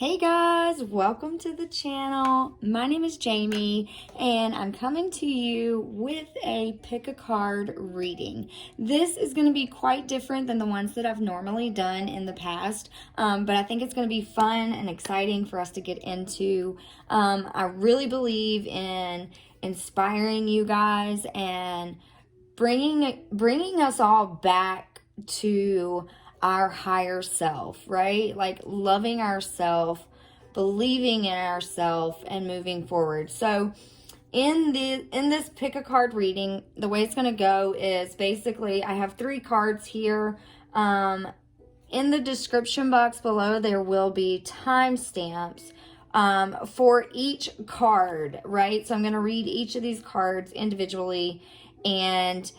Hey guys, welcome to the channel. My name is Jamie and I'm coming to you with a pick a card reading. This is going to be quite different than the ones that I've normally done in the past, but I think it's going to be fun and exciting for us to get into. I really believe in inspiring you guys and bringing us all back to our higher self, right? Like loving ourselves, believing in ourselves, and moving forward. So in this pick a card reading, the way it's going to go is basically I have 3 cards here. In the description box below, there will be timestamps for each card, right? So I'm going to read each of these cards individually, and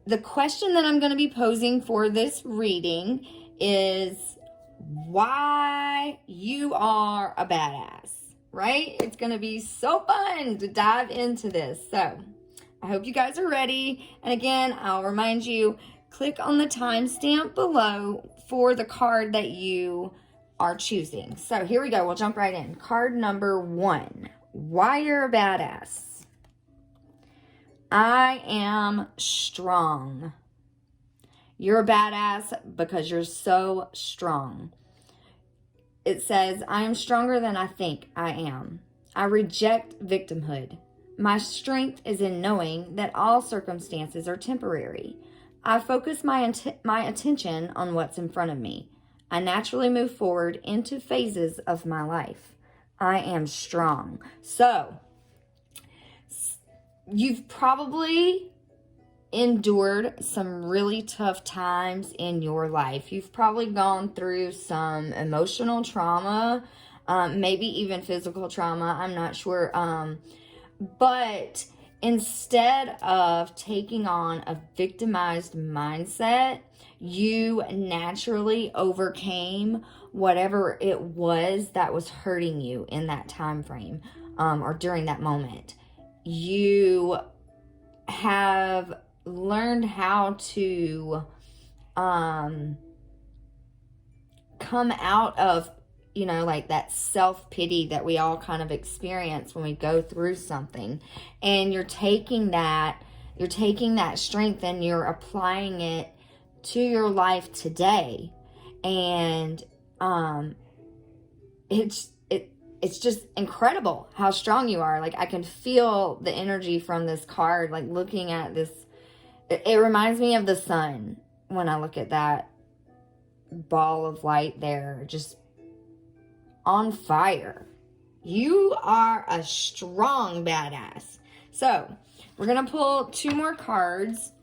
the question that I'm going to be posing for this reading is why you are a badass, right? It's going to be so fun to dive into this. So I hope you guys are ready. And again, I'll remind you, click on the timestamp below for the card that you are choosing. So here we go. We'll jump right in. Card number 1, why you're a badass. I am strong. You're a badass because you're so strong. It says, I am stronger than I think I am. I reject victimhood. My strength is in knowing that all circumstances are temporary. I focus my attention on what's in front of me. I naturally move forward into phases of my life. I am strong. So, you've probably endured some really tough times in your life. You've probably gone through some emotional trauma, maybe even physical trauma. I'm not sure. But instead of taking on a victimized mindset, you naturally overcame whatever it was that was hurting you in that time frame, or during that moment. You have learned how to come out of, like that self-pity that we all kind of experience when we go through something. And you're taking that strength and you're applying it to your life today. And it's just incredible how strong you are. Like, I can feel the energy from this card, like looking at this. It reminds me of the sun when I look at that ball of light there, just on fire. You are a strong badass. So we're going to pull 2 more cards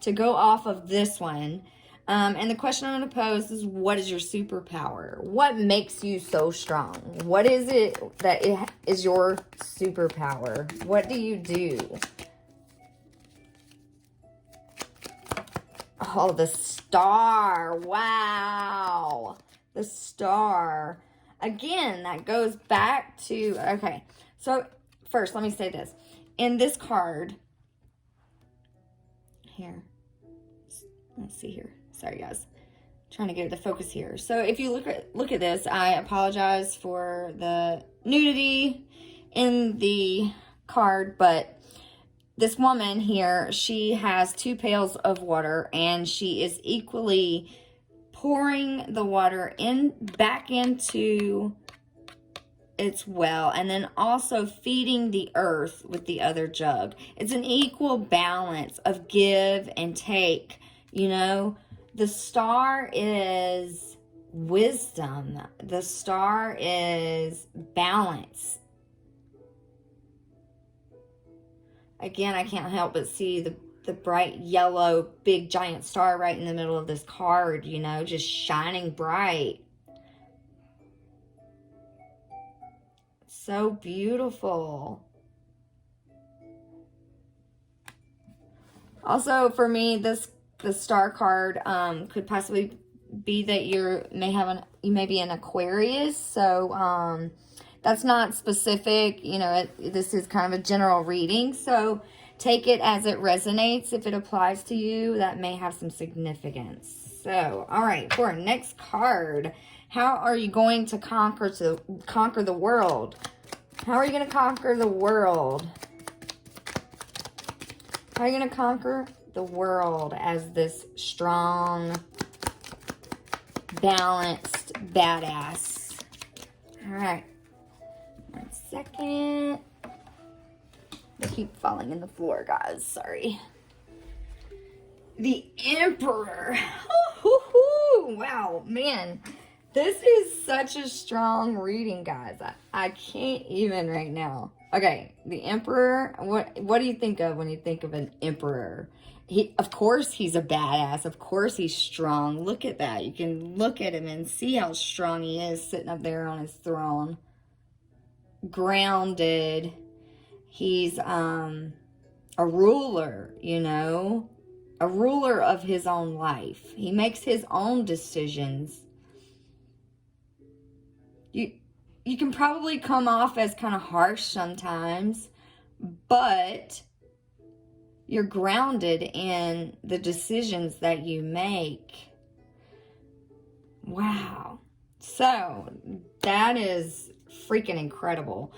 to go off of this one. And the question I'm going to pose is, what is your superpower? What makes you so strong? What is it that is your superpower? What do you do? Oh, the star. Wow. The star. Again, that goes back to, okay. So first, let me say this. In this card, here, let's see here. Sorry, guys. Trying to get the focus here. So if you look at this, I apologize for the nudity in the card, but this woman here, she has 2 pails of water, and she is equally pouring the water back into its well, and then also feeding the earth with the other jug. It's an equal balance of give and take, The star is wisdom. The star is balance. Again, I can't help but see the bright yellow, big, giant star right in the middle of this card, just shining bright. So beautiful. Also, for me, the star card could possibly be that you may be an Aquarius. So that's not specific. This is kind of a general reading. So take it as it resonates. If it applies to you, that may have some significance. So, all right, for our next card, How are you going to conquer the world? How are you going to conquer the world? How are you going to conquer the world as this strong, balanced badass? All right. 1 second. They keep falling in the floor, guys. Sorry. The Emperor. Wow, man. This is such a strong reading, guys. I can't even right now. Okay, the Emperor. What do you think of when you think of an emperor? Of course, he's a badass. Of course, he's strong. Look at that. You can look at him and see how strong he is sitting up there on his throne. Grounded. He's a ruler, you know. A ruler of his own life. He makes his own decisions. You can probably come off as kind of harsh sometimes, but you're grounded in the decisions that you make. Wow. So that is freaking incredible.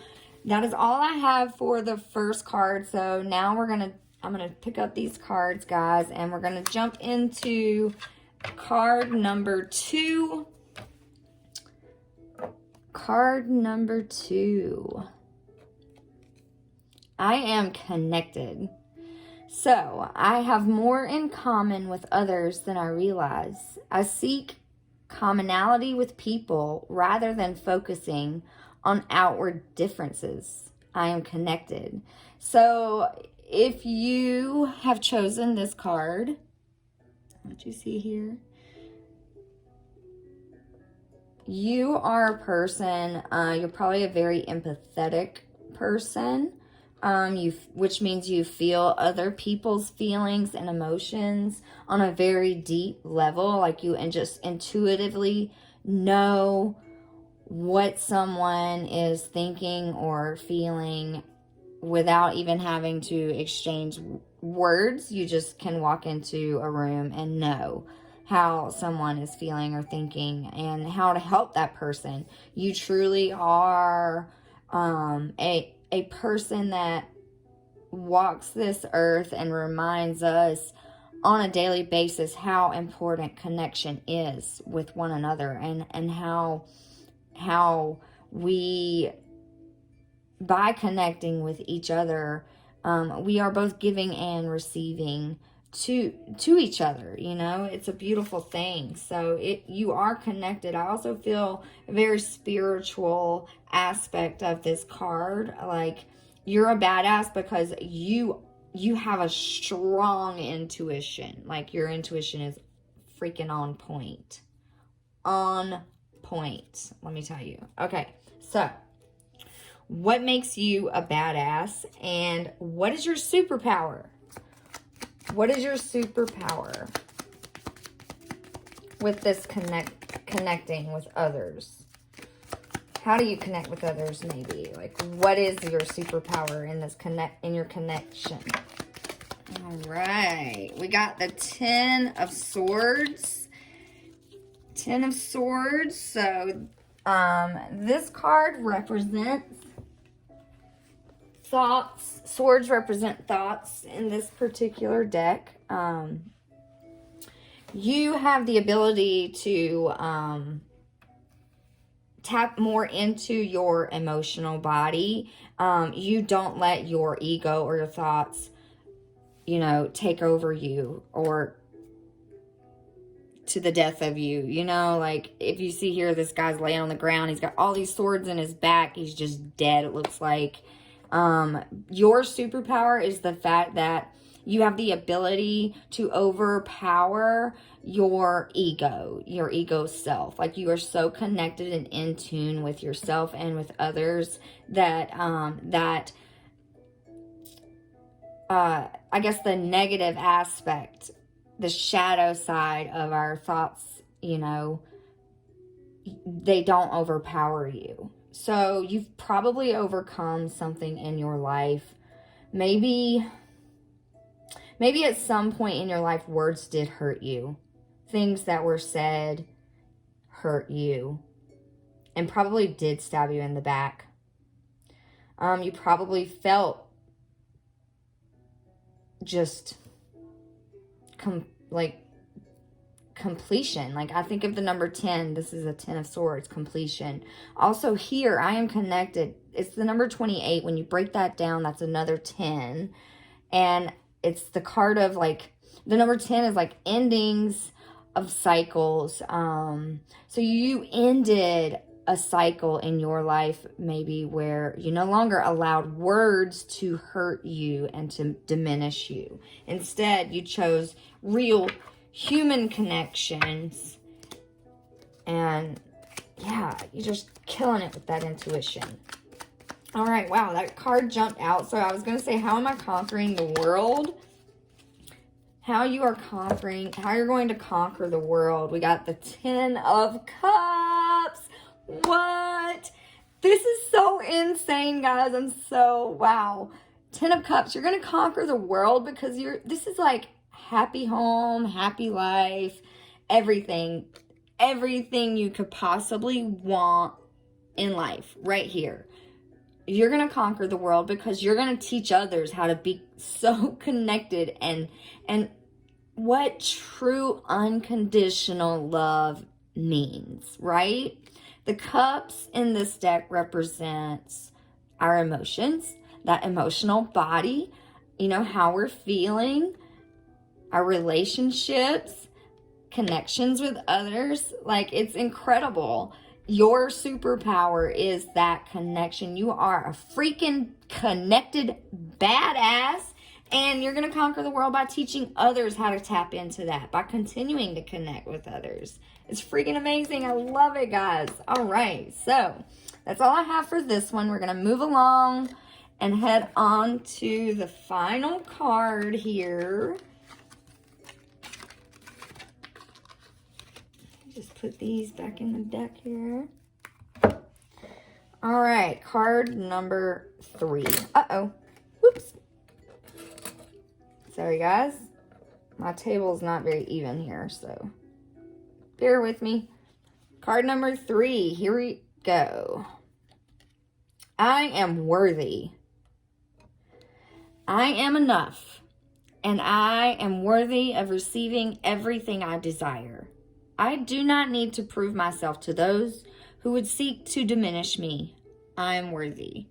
That is all I have for the first card. So now I'm going to pick up these cards, guys, and we're going to jump into card number 2. Card number 2. I am connected. So, I have more in common with others than I realize. I seek commonality with people rather than focusing on outward differences. I am connected. So, if you have chosen this card, what you see here, you are a person, you're probably a very empathetic person, which means you feel other people's feelings and emotions on a very deep level, like you and just intuitively know what someone is thinking or feeling without even having to exchange words. You just can walk into a room and know how someone is feeling or thinking and how to help that person. You truly are a person that walks this earth and reminds us on a daily basis how important connection is with one another, and how we, by connecting with each other, we are both giving and receiving to each other. You know, it's a beautiful thing. So you are connected. I also feel a very spiritual aspect of this card. Like, you're a badass because you have a strong intuition. Like, your intuition is freaking on point. On point, let me tell you. Okay, so what makes you a badass, and what is your superpower? What is your superpower with this connecting with others? How do you connect with others, maybe? Like, what is your superpower in this your connection? All right. We got the 10 of Swords. 10 of Swords. So, this card represents thoughts. Swords represent thoughts in this particular deck. You have the ability to tap more into your emotional body. You don't let your ego or your thoughts, take over you or to the death of you. Like, if you see here, this guy's laying on the ground. He's got all these swords in his back. He's just dead, it looks like. Your superpower is the fact that you have the ability to overpower your ego self. Like, you are so connected and in tune with yourself and with others that, I guess the negative aspect, the shadow side of our thoughts, they don't overpower you. So you've probably overcome something in your life. Maybe at some point in your life, words did hurt you. Things that were said hurt you and probably did stab you in the back. You probably felt just completion. Like, I think of the number 10. This is a 10 of swords, completion. Also here, I am connected. It's the number 28. When you break that down, that's another 10. And it's the card of, like, the number 10 is like endings of cycles. So you ended a cycle in your life, maybe, where you no longer allowed words to hurt you and to diminish you. Instead, you chose real human connections. And yeah, you're just killing it with that intuition. All right, wow, that card jumped out. So I was going to say, how am I conquering the world? How you're going to conquer the world. We got the 10 of Cups. What? This is so insane, guys. Wow. 10 of Cups. You're going to conquer the world because this is like happy home, happy life, everything you could possibly want in life right here. You're going to conquer the world because you're going to teach others how to be so connected and what true unconditional love means, right? The cups in this deck represents our emotions, that emotional body, how we're feeling, our relationships, connections with others. Like, it's incredible. Your superpower is that connection. You are a freaking connected badass, and you're going to conquer the world by teaching others how to tap into that, by continuing to connect with others. It's freaking amazing. I love it, guys. All right, so that's all I have for this one. We're going to move along and head on to the final card here. Just put these back in the deck here. All right, card number 3. Uh-oh. Whoops. Sorry, guys. My table's not very even here, so bear with me. Card number 3. Here we go. I am worthy. I am enough, and I am worthy of receiving everything I desire. I do not need to prove myself to those who would seek to diminish me. I am worthy.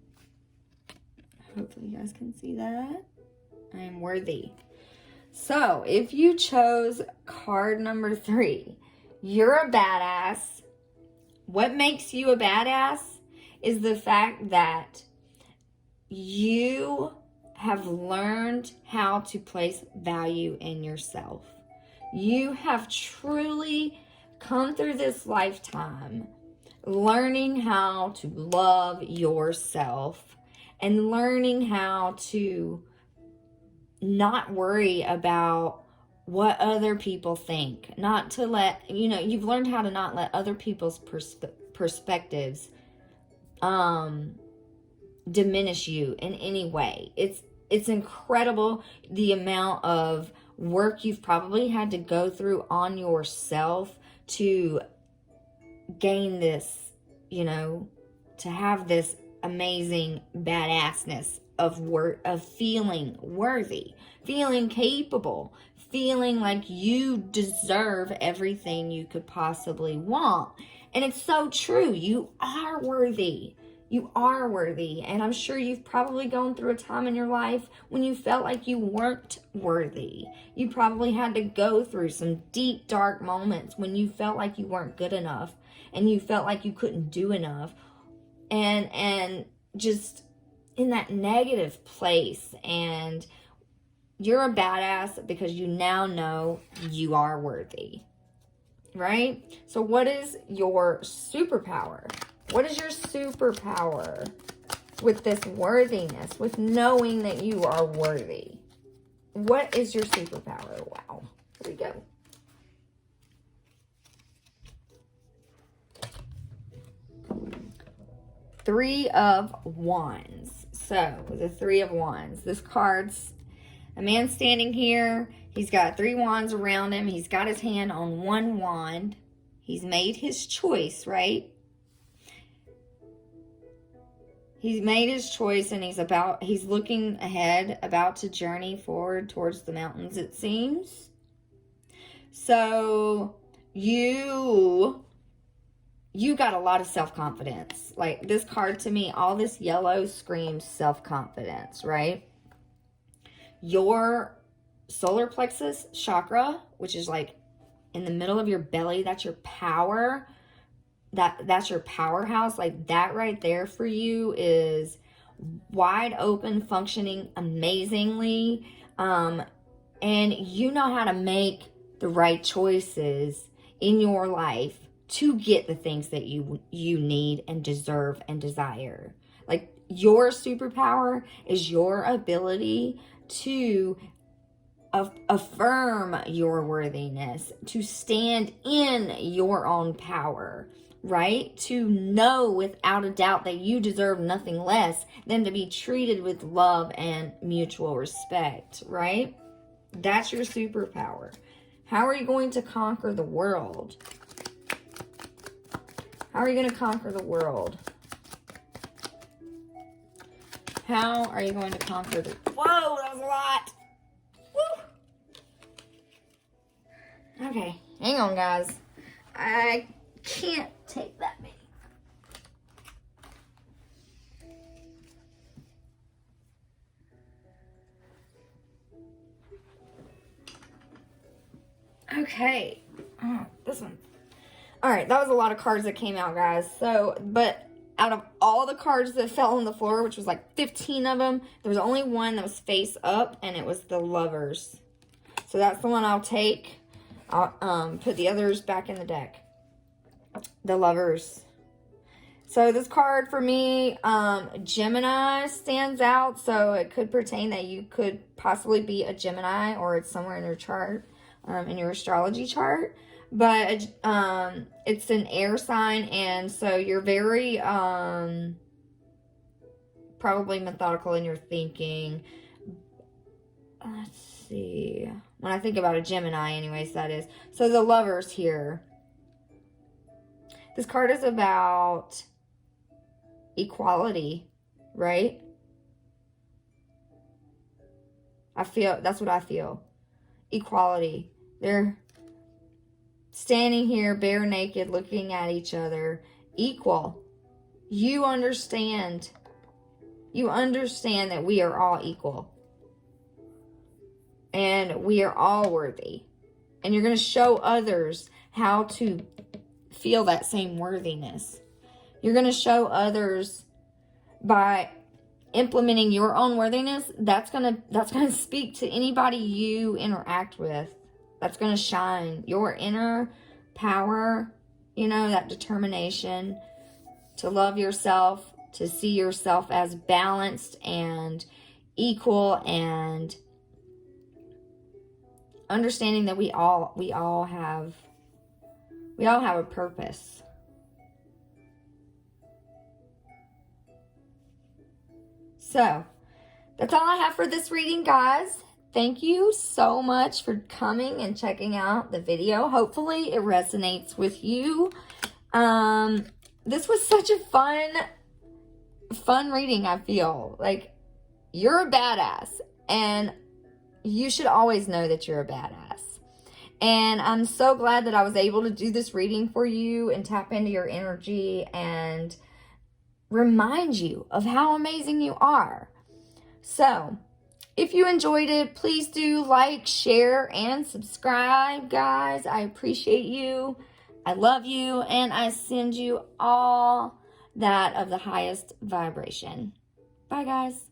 Hopefully you guys can see that. I am worthy. So, if you chose card number 3, you're a badass. What makes you a badass is the fact that you have learned how to place value in yourself. You have truly come through this lifetime learning how to love yourself and learning how to not worry about what other people think. Not to let, you've learned how to not let other people's perspectives diminish you in any way. It's incredible the amount of work you've probably had to go through on yourself to gain this, to have this amazing badassness of feeling worthy, feeling capable, feeling like you deserve everything you could possibly want. And it's so true. You are worthy. You are worthy. And I'm sure you've probably gone through a time in your life when you felt like you weren't worthy. You probably had to go through some deep, dark moments when you felt like you weren't good enough and you felt like you couldn't do enough and just in that negative place. And you're a badass because you now know you are worthy, right? So what is your superpower? What is your superpower with this worthiness, with knowing that you are worthy? What is your superpower? Wow. Here we go. Three of Wands. So, the Three of Wands. This card's a man standing here. He's got 3 wands around him. He's got his hand on one wand. He's made his choice, right? He's made his choice, and he's looking ahead, about to journey forward towards the mountains, it seems. So you got a lot of self-confidence. Like, this card to me, all this yellow screams self-confidence, right? Your solar plexus chakra, which is like in the middle of your belly, that's your power. That's your powerhouse. Like, that right there for you is wide open, functioning amazingly. And you know how to make the right choices in your life to get the things that you need and deserve and desire. Like, your superpower is your ability to affirm your worthiness, to stand in your own power, right? To know without a doubt that you deserve nothing less than to be treated with love and mutual respect, right? That's your superpower. How are you going to conquer the world? How are you going to conquer the world? How are you going to conquer the... Whoa, that was a lot. Woo. Okay, hang on, guys. I can't take that many. Okay. Oh, this one. All right, that was a lot of cards that came out, guys. So, but out of all the cards that fell on the floor, which was like 15 of them, there was only one that was face up, and it was the Lovers. So that's the one I'll take. I'll put the others back in the deck. The Lovers. So this card for me, Gemini stands out. So it could pertain that you could possibly be a Gemini, or it's somewhere in your chart, in your astrology chart. But it's an air sign, and so you're very probably methodical in your thinking. Let's see. When I think about a Gemini, anyways, that is. So the Lovers here. This card is about equality, right? That's what I feel. Equality. They're standing here bare naked, looking at each other, equal. You understand that we are all equal. And we are all worthy. And you're going to show others how to feel that same worthiness. You're going to show others by implementing your own worthiness. That's going to speak to anybody you interact with. That's going to shine your inner power, that determination to love yourself, to see yourself as balanced and equal, and understanding that we all have a purpose. So, that's all I have for this reading, guys. Thank you so much for coming and checking out the video. Hopefully it resonates with you. This was such a fun reading, I feel. Like, you're a badass, and you should always know that you're a badass. And I'm so glad that I was able to do this reading for you and tap into your energy and remind you of how amazing you are. So, if you enjoyed it, please do like, share, and subscribe, guys. I appreciate you. I love you, and I send you all that of the highest vibration. Bye, guys.